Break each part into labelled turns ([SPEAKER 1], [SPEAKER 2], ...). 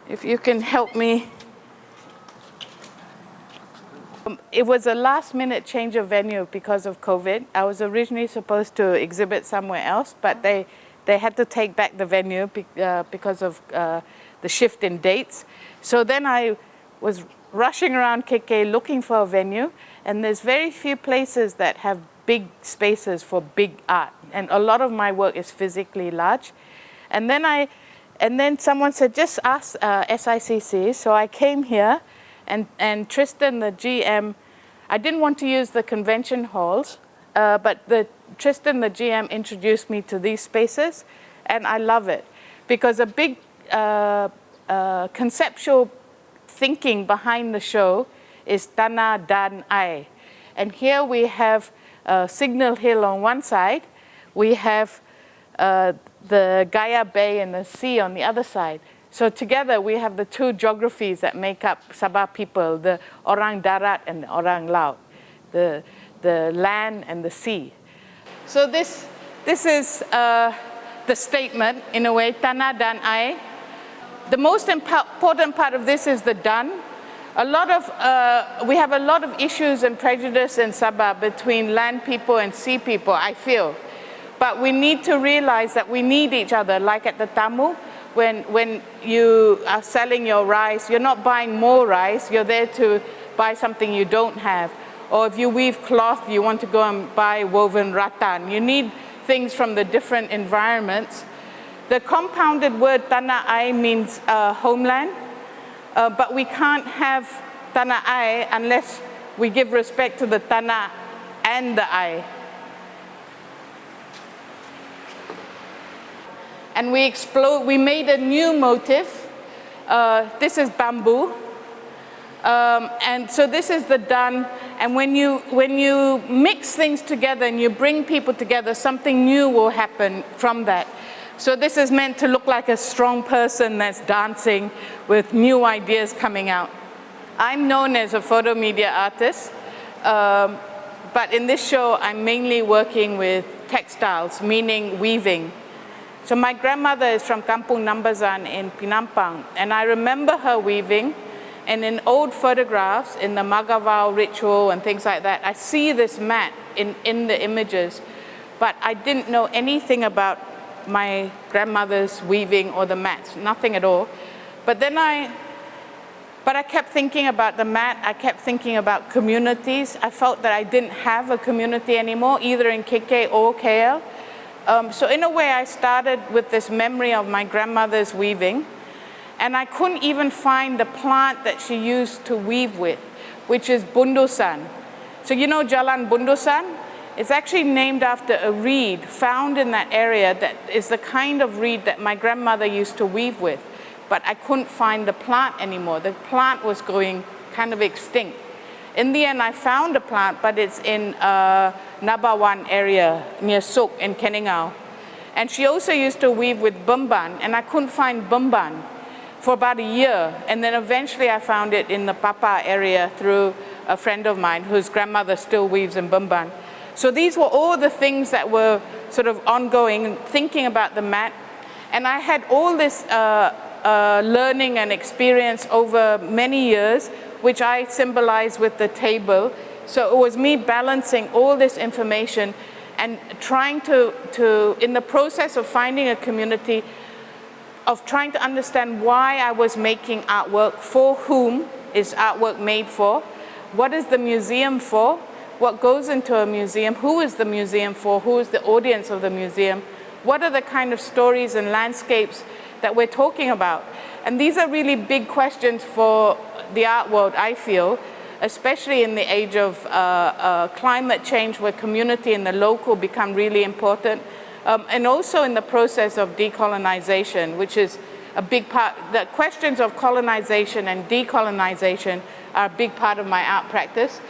[SPEAKER 1] If you can help me. It was a last-minute change of venue because of COVID. I was originally supposed to exhibit somewhere else, but they had to take back the venue because of the shift in dates. So then I was rushing around KK looking for a venue, and there's very few places that have big spaces for big art. And a lot of my work is physically large. And then someone said, just ask SICC. So I came here. And Tristan, the GM, I didn't want to use the convention halls, but Tristan, the GM, introduced me to these spaces, and I love it. Because a big conceptual thinking behind the show is tanah dan air. And here we have Signal Hill on one side, we have the Gaya Bay and the sea on the other side. So together we have the two geographies that make up Sabah people, the orang darat and the orang laut, the land and the sea. So this is the statement, in a way, tanah dan air. The most important part of this is the dan. We have a lot of issues and prejudice in Sabah between land people and sea people, I feel. But we need to realize that we need each other, like at the Tamu. When you are selling your rice, you're not buying more rice, you're there to buy something you don't have. Or if you weave cloth, you want to go and buy woven rattan. You need things from the different environments. The compounded word tanah air means homeland, but we can't have tanah air unless we give respect to the tanah and the air. And we made a new motif. This is bamboo. And so this is the dan. And when you mix things together and you bring people together, something new will happen from that. So this is meant to look like a strong person that's dancing with new ideas coming out. I'm known as a photo media artist, but in this show, I'm mainly working with textiles, meaning weaving. So my grandmother is from Kampung Nambazan in Penampang, and I remember her weaving, and in old photographs, in the Magavao ritual and things like that, I see this mat in the images, but I didn't know anything about my grandmother's weaving or the mats, nothing at all. But I kept thinking about the mat, I kept thinking about communities. I felt that I didn't have a community anymore, either in KK or KL. So in a way, I started with this memory of my grandmother's weaving, and I couldn't even find the plant that she used to weave with, which is bundusan. So you know Jalan Bundusan? It's actually named after a reed found in that area that is the kind of reed that my grandmother used to weave with, but I couldn't find the plant anymore. The plant was going kind of extinct. In the end, I found a plant, but it's in Nabawan area near SICC in Keningau. And she also used to weave with bumban, and I couldn't find bumban for about a year. And then eventually I found it in the Papa area through a friend of mine whose grandmother still weaves in bumban. So these were all the things that were sort of ongoing, thinking about the mat. And I had all this learning and experience over many years, which I symbolize with the table. So it was me balancing all this information and trying to in the process of finding a community, of trying to understand why I was making artwork, for whom is artwork made for, what is the museum for, what goes into a museum, who is the museum for, who is the audience of the museum, what are the kind of stories and landscapes that we're talking about. And these are really big questions for the art world, I feel, especially in the age of climate change, where community and the local become really important, and also in the process of decolonization, which is a big part. The questions of colonization and decolonization are a big part of my art practice.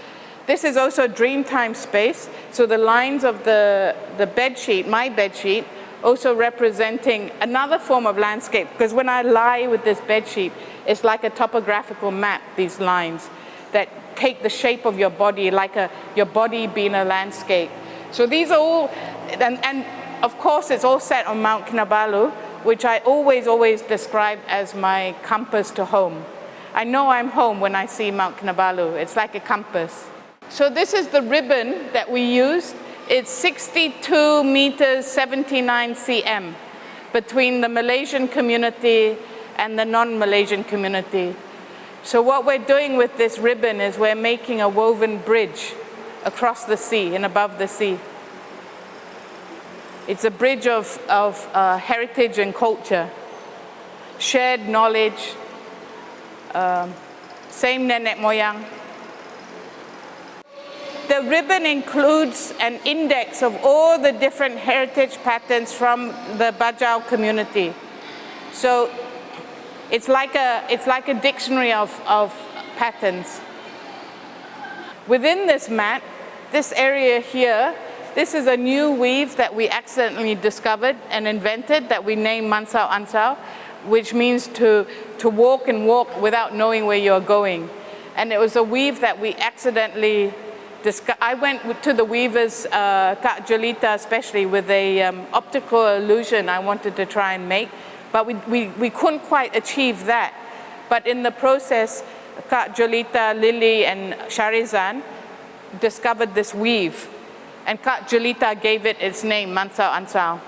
[SPEAKER 1] This is also a Dreamtime space, so the lines of the bed sheet, my bed sheet, also representing another form of landscape, because when I lie with this bed sheet, it's like a topographical map, these lines that take the shape of your body, like your body being a landscape. So these are all, and of course it's all set on Mount Kinabalu, which I always describe as my compass to home. I know I'm home when I see Mount Kinabalu. It's like a compass. So this is the ribbon that we used. It's 62 meters, 79 cm between the Malaysian community and the non-Malaysian community. So what we're doing with this ribbon is we're making a woven bridge across the sea and above the sea. It's a bridge of heritage and culture, shared knowledge, same nenek moyang. The ribbon includes an index of all the different heritage patterns from the Bajau community. So it's like a dictionary of patterns. Within this mat, this area here, this is a new weave that we accidentally discovered and invented that we named Mansau Ansau, which means to walk and walk without knowing where you're going. And it was a weave that we accidentally discovered. I went to the weavers, Kak Jolita especially, with a optical illusion I wanted to try and make, but we couldn't quite achieve that. But in the process, Kak Jolita, Lily, and Sharizan discovered this weave. And Kak Jolita gave it its name, Mansau Ansau.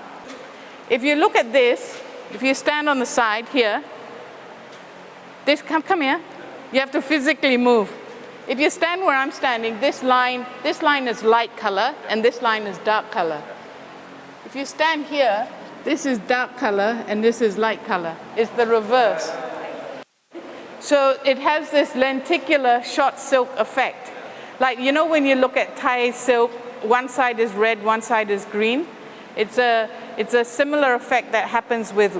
[SPEAKER 1] If you look at this, if you stand on the side here, this, come here, you have to physically move. If you stand where I'm standing, this line is light color and this line is dark color. If you stand here, this is dark color and this is light color. It's the reverse. So it has this lenticular short silk effect. Like, you know when you look at Thai silk, one side is red, one side is green. It's a similar effect that happens with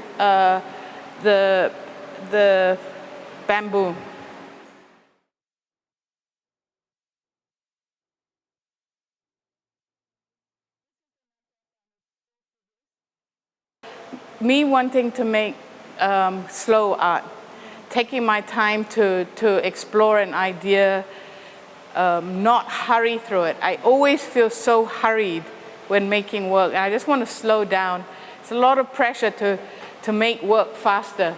[SPEAKER 1] the bamboo. Me wanting to make slow art, taking my time to explore an idea, not hurry through it. I always feel so hurried when making work, and I just want to slow down. It's a lot of pressure to make work faster.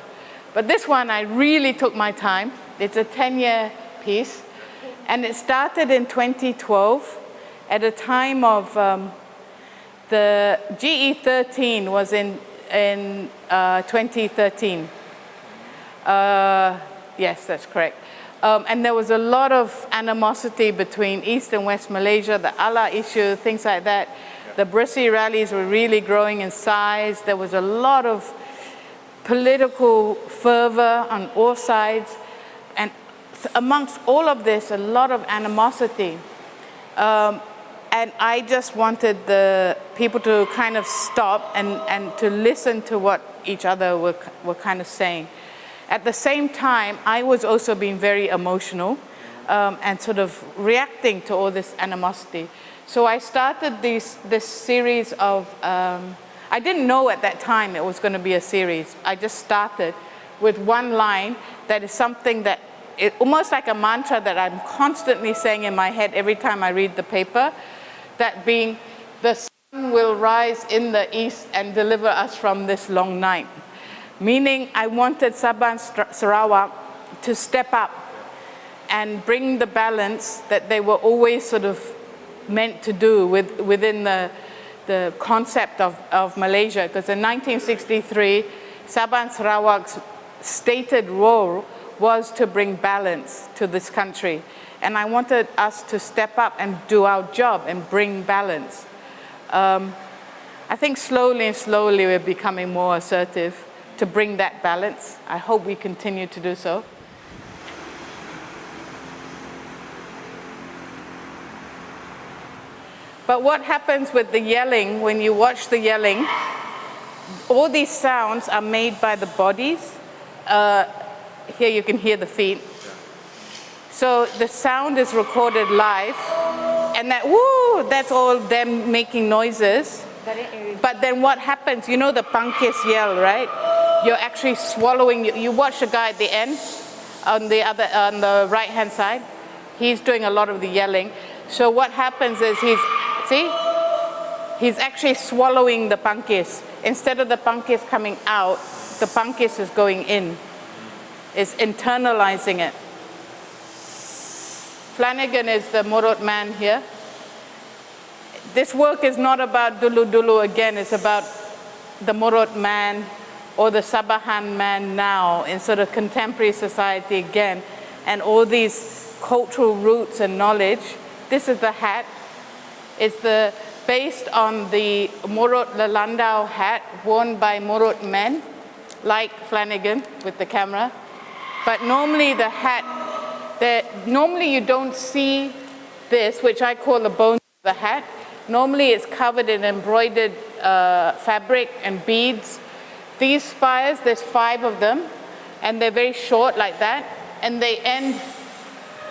[SPEAKER 1] But this one, I really took my time. It's a 10-year piece, and it started in 2012 at a time of the GE13 was in 2013. Yes, that's correct. And there was a lot of animosity between East and West Malaysia, the Allah issue, things like that. The Bersih rallies were really growing in size. There was a lot of political fervor on all sides. And amongst all of this, a lot of animosity. And I just wanted the people to kind of stop and to listen to what each other were kind of saying. At the same time, I was also being very emotional and sort of reacting to all this animosity. So I started this series of, I didn't know at that time it was going to be a series. I just started with one line that is something that, almost like a mantra that I'm constantly saying in my head every time I read the paper, that being, the sun will rise in the east and deliver us from this long night. Meaning I wanted Sabah and Sarawak to step up and bring the balance that they were always sort of meant to do within the concept of Malaysia. Because in 1963, Sabah and Sarawak's stated role was to bring balance to this country. And I wanted us to step up and do our job and bring balance. I think slowly and slowly we're becoming more assertive to bring that balance. I hope we continue to do so. But what happens with the yelling, when you watch the yelling, all these sounds are made by the bodies. Here you can hear the feet. So the sound is recorded live, and that woo, that's all them making noises. But then what happens, you know the punkis yell, right? You're actually swallowing, you watch the guy at the end, on the right-hand side, he's doing a lot of the yelling. So what happens is he's actually swallowing the punkis. instead of the pankis coming out, the pankis is going in. It's internalizing it. Flanagan is the Murut man here. This work is not about dulu-dulu again, it's about the Murut man or the Sabahan man now in sort of contemporary society again, and all these cultural roots and knowledge. This is the hat. It's based on the Murut Lalandau hat worn by Murut men, like Flanagan with the camera. But normally the hat, normally you don't see this, which I call the bones of the hat. Normally it's covered in embroidered fabric and beads. These spires, there's 5 of them, and they're very short like that, and they end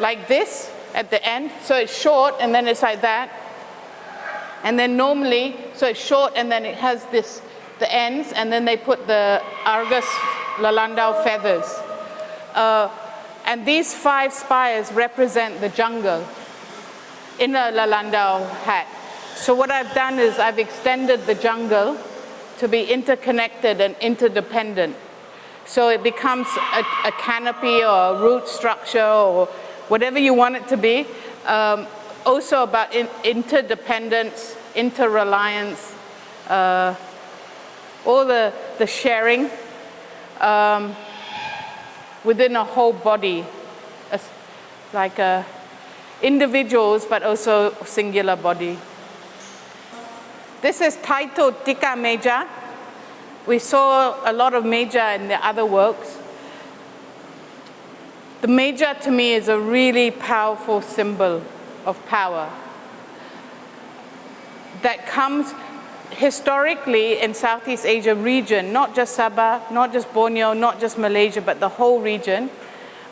[SPEAKER 1] like this at the end. So it's short, and then it's like that. And then normally, so it's short, and then it has this, the ends, and then they put the Argus Lalandau feathers. And these 5 spires represent the jungle in a Lalandau hat. So what I've done is I've extended the jungle to be interconnected and interdependent. So it becomes a canopy or a root structure or whatever you want it to be. Also about interdependence, interreliance, all the sharing within a whole body, like individuals but also singular body. This is titled Tika Meja. We saw a lot of Meja in the other works. The Meja to me is a really powerful symbol of power that comes historically in Southeast Asia region, not just Sabah, not just Borneo, not just Malaysia, but the whole region.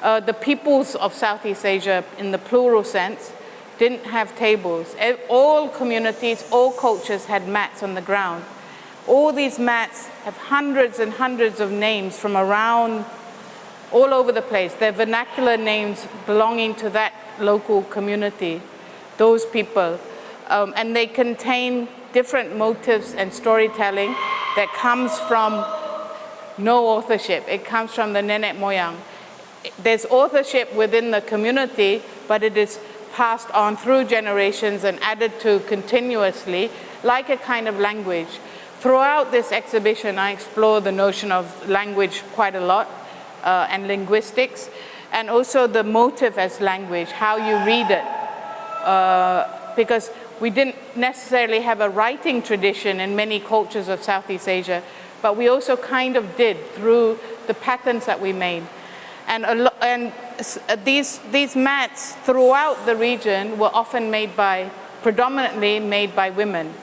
[SPEAKER 1] The peoples of Southeast Asia, in the plural sense, didn't have tables. All communities, all cultures had mats on the ground. All these mats have hundreds and hundreds of names from around, all over the place. They're vernacular names belonging to that local community, those people. And they contain different motives and storytelling that comes from no authorship. It comes from the nenek moyang. There's authorship within the community, but it is passed on through generations and added to continuously, like a kind of language. Throughout this exhibition, I explore the notion of language quite a lot, and linguistics, and also the motive as language, how you read it. Because we didn't necessarily have a writing tradition in many cultures of Southeast Asia, but we also kind of did through the patterns that we made. And these mats throughout the region were often predominantly made by women.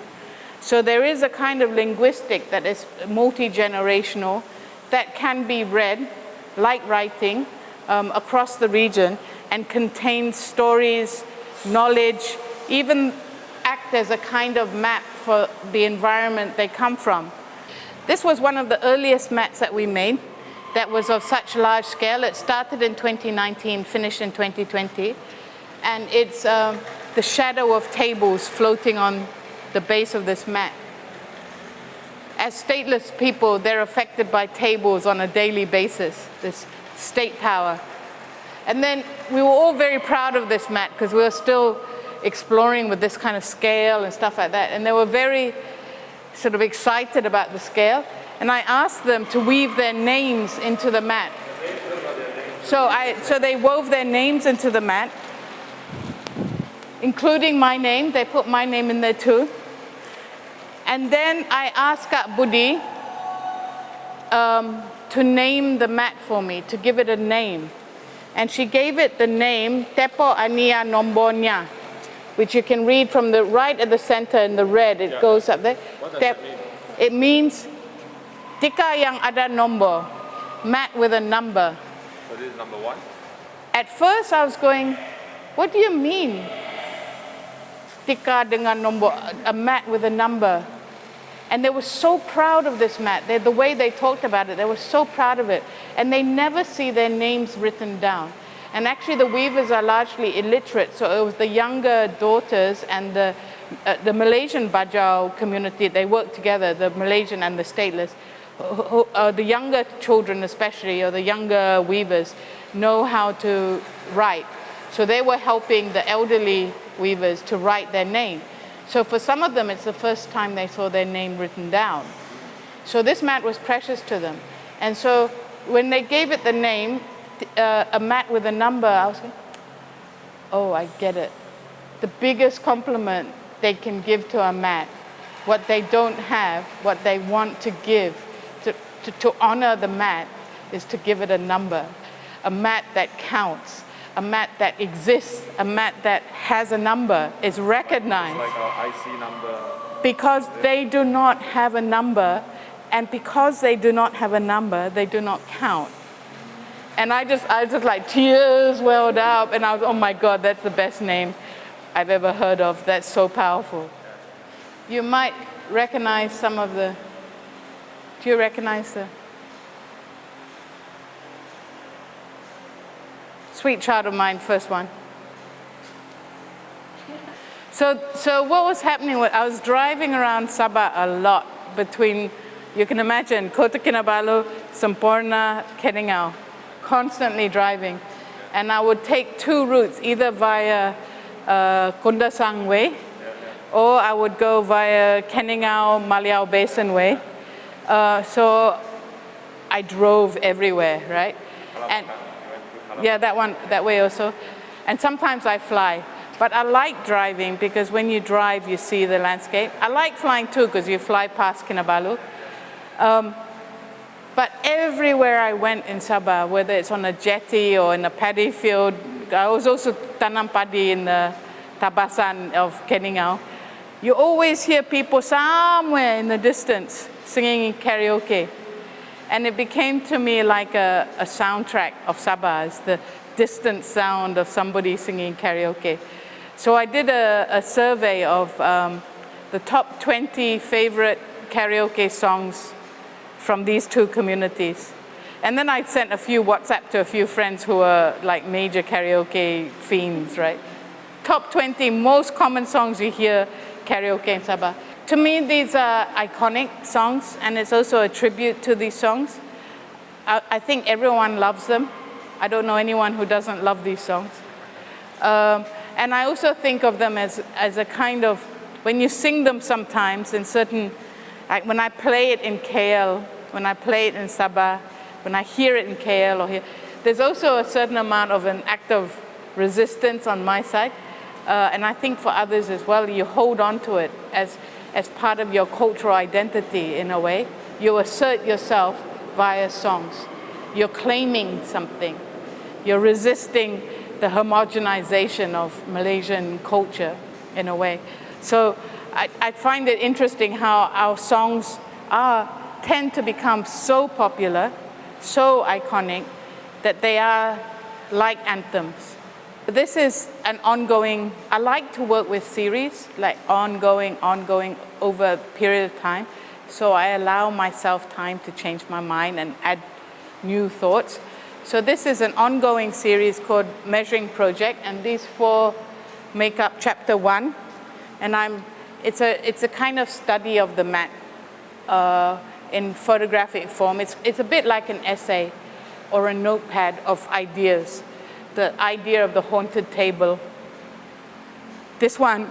[SPEAKER 1] So there is a kind of linguistic that is multi-generational that can be read, like writing, across the region, and contains stories, knowledge, even act as a kind of map for the environment they come from. This was one of the earliest mats that we made that was of such large scale. It started in 2019, finished in 2020. And it's the shadow of tables floating on the base of this mat. As stateless people, they're affected by tables on a daily basis, this state power. And then we were all very proud of this mat because we were still exploring with this kind of scale and stuff like that. And they were very sort of excited about the scale. And I asked them to weave their names into the mat. So they wove their names into the mat, including my name. They put my name in there too. And then I asked Kak Budi to name the mat for me, to give it a name. And she gave it the name Tepo Ania Nombornya, which you can read from the right at the center in the red. It goes up there.
[SPEAKER 2] What does that mean?
[SPEAKER 1] It means Tika yang ada nombor, mat with a number.
[SPEAKER 2] So this is number 1?
[SPEAKER 1] At first I was going, what do you mean? Tika dengan nombor, a mat with a number. And they were so proud of this mat. The way they talked about it, they were so proud of it. And they never see their names written down. And actually the weavers are largely illiterate, so it was the younger daughters and the the Malaysian Bajau community, they work together, the Malaysian and the stateless. The younger children especially, or the younger weavers, know how to write. So they were helping the elderly weavers to write their name. So for some of them, it's the first time they saw their name written down. So this mat was precious to them. And so when they gave it the name, a mat with a number, I was like, oh, I get it. The biggest compliment they can give to a mat, what they don't have, what they want to give, to honor the mat, is to give it a number. A mat that counts, a mat that exists, a mat that has a number, is recognized.
[SPEAKER 2] It's like our IC number.
[SPEAKER 1] Because they do not have a number, and because they do not have a number, they do not count. And I just like tears welled up, and I was, oh my God, that's the best name I've ever heard of. That's so powerful. You might recognize some of the, do you recognize the? Sweet Child of Mine, first one. So what was happening, I was driving around Sabah a lot between, you can imagine, Kota Kinabalu, Semporna, Keningau, constantly driving. And I would take two routes, either via Kundasang Way, or I would go via Keningau, Maliau Basin Way. So I drove everywhere, right? And yeah, that way also. And sometimes I fly. But I like driving because when you drive, you see the landscape. I like flying too because you fly past Kinabalu. But everywhere I went in Sabah, whether it's on a jetty or in a paddy field, I was also tanam padi in the Tabasan of Keningau. You always hear people somewhere in the distance singing karaoke. And it became to me like a soundtrack of Sabah, it's the distant sound of somebody singing karaoke. So I did a survey of the top 20 favorite karaoke songs from these two communities. And then I sent a few WhatsApp to a few friends who are like major karaoke fiends, right? Top 20 most common songs you hear karaoke in Sabah. To me, these are iconic songs, and it's also a tribute to these songs. I think everyone loves them. I don't know anyone who doesn't love these songs. And I also think of them as a kind of, when you sing them sometimes in certain, like when I play it in KL, when I play it in Sabah, when I hear it in KL or here, there's also a certain amount of an act of resistance on my side. And I think for others as well, you hold on to it as part of your cultural identity in a way. You assert yourself via songs. You're claiming something. You're resisting the homogenization of Malaysian culture in a way. So I find it interesting how our songs tend to become so popular, so iconic, that they are like anthems. This is an ongoing, I like to work with series, like ongoing over a period of time. So I allow myself time to change my mind and add new thoughts. So this is an ongoing series called Measuring Project, and these four make up chapter 1. And it's a kind of study of the mat in photographic form. It's a bit like an essay or a notepad of ideas. The idea of the haunted table. This one,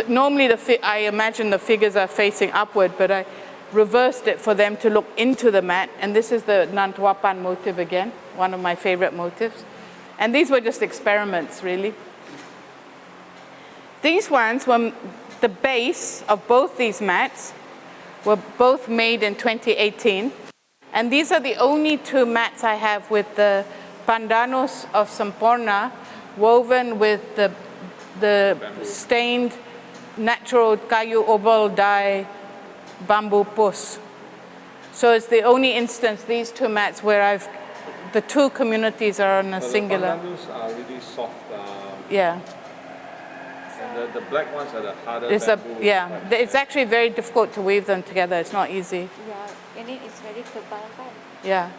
[SPEAKER 1] normally I imagine the figures are facing upward, but I reversed it for them to look into the mat. And this is the Nantuapan motive again, one of my favorite motifs. And these were just experiments, really. These ones were the base of both these mats, were both made in 2018. And these are the only two mats I have with the pandanus of Semporna woven with the stained natural kayu oval dye bamboo pus. So it's the only instance, these two mats, where the two communities are on a singular.
[SPEAKER 2] The pandanus are really soft.
[SPEAKER 1] Yeah.
[SPEAKER 2] And the black ones are the harder bamboo.
[SPEAKER 1] It's actually very difficult to weave them together. It's not easy.
[SPEAKER 3] Yeah, and it is very tebal.
[SPEAKER 1] Yeah.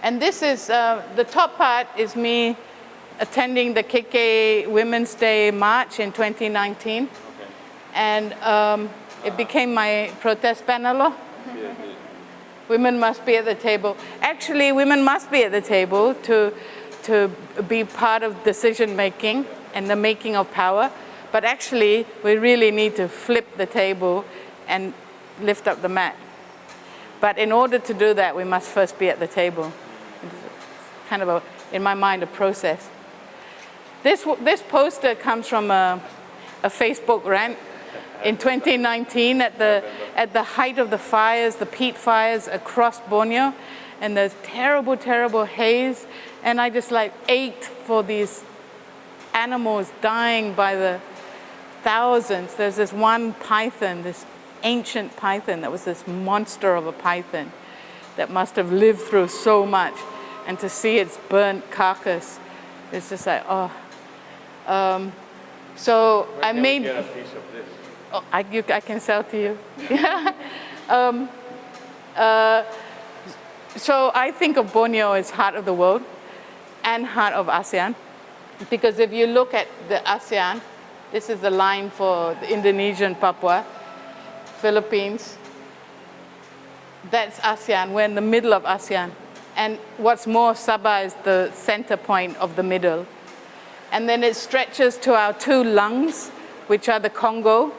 [SPEAKER 1] And this is, the top part is me attending the KK Women's Day March in 2019.
[SPEAKER 2] Okay.
[SPEAKER 1] And it became my protest panel. Women must be at the table. Actually, women must be at the table to be part of decision making and the making of power. But actually, we really need to flip the table and lift up the mat. But in order to do that, we must first be at the table. It's kind of, in my mind, a process. This poster comes from a Facebook rant in 2019 at the height of the fires, the peat fires across Borneo, and there's terrible, terrible haze. And I just like ached for these animals dying by the thousands. There's this one python, this ancient python that was this monster of a python that must have lived through so much. And to see its burnt carcass, it's just like, oh. So
[SPEAKER 2] Where
[SPEAKER 1] I
[SPEAKER 2] can we
[SPEAKER 1] made...
[SPEAKER 2] get a piece of this?
[SPEAKER 1] Oh, I can sell to you. So I think of Borneo as heart of the world and heart of ASEAN. Because if you look at the ASEAN, this is the line for the Indonesian Papua, Philippines. That's ASEAN. We're in the middle of ASEAN. And what's more, Sabah is the center point of the middle. And then it stretches to our two lungs, which are the Congo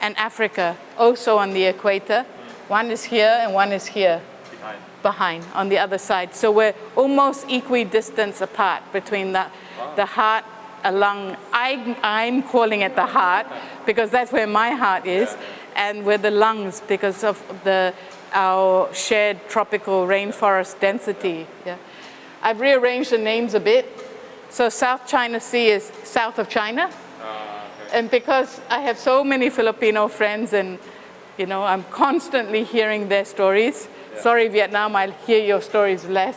[SPEAKER 1] and Africa, also on the equator. One is here and one is here. Behind, on the other side. So we're almost equidistant apart between the heart, a lung. I'm calling it the heart because that's where my heart is, and we're the lungs because of our shared tropical rainforest density. Yeah. I've rearranged the names a bit. So South China Sea is south of China. Okay. And because I have so many Filipino friends and I'm constantly hearing their stories. Yeah. Sorry, Vietnam, I'll hear your stories less.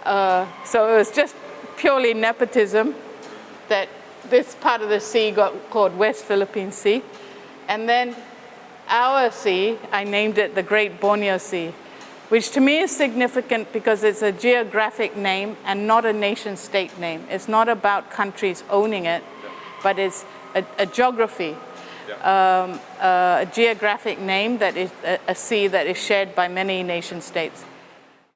[SPEAKER 1] So it was just purely nepotism that this part of the sea got called West Philippine Sea. And then our sea, I named it the Great Borneo Sea, which to me is significant because it's a geographic name and not a nation state name. It's not about countries owning it, but it's a geography. A geographic name that is a sea that is shared by many nation states.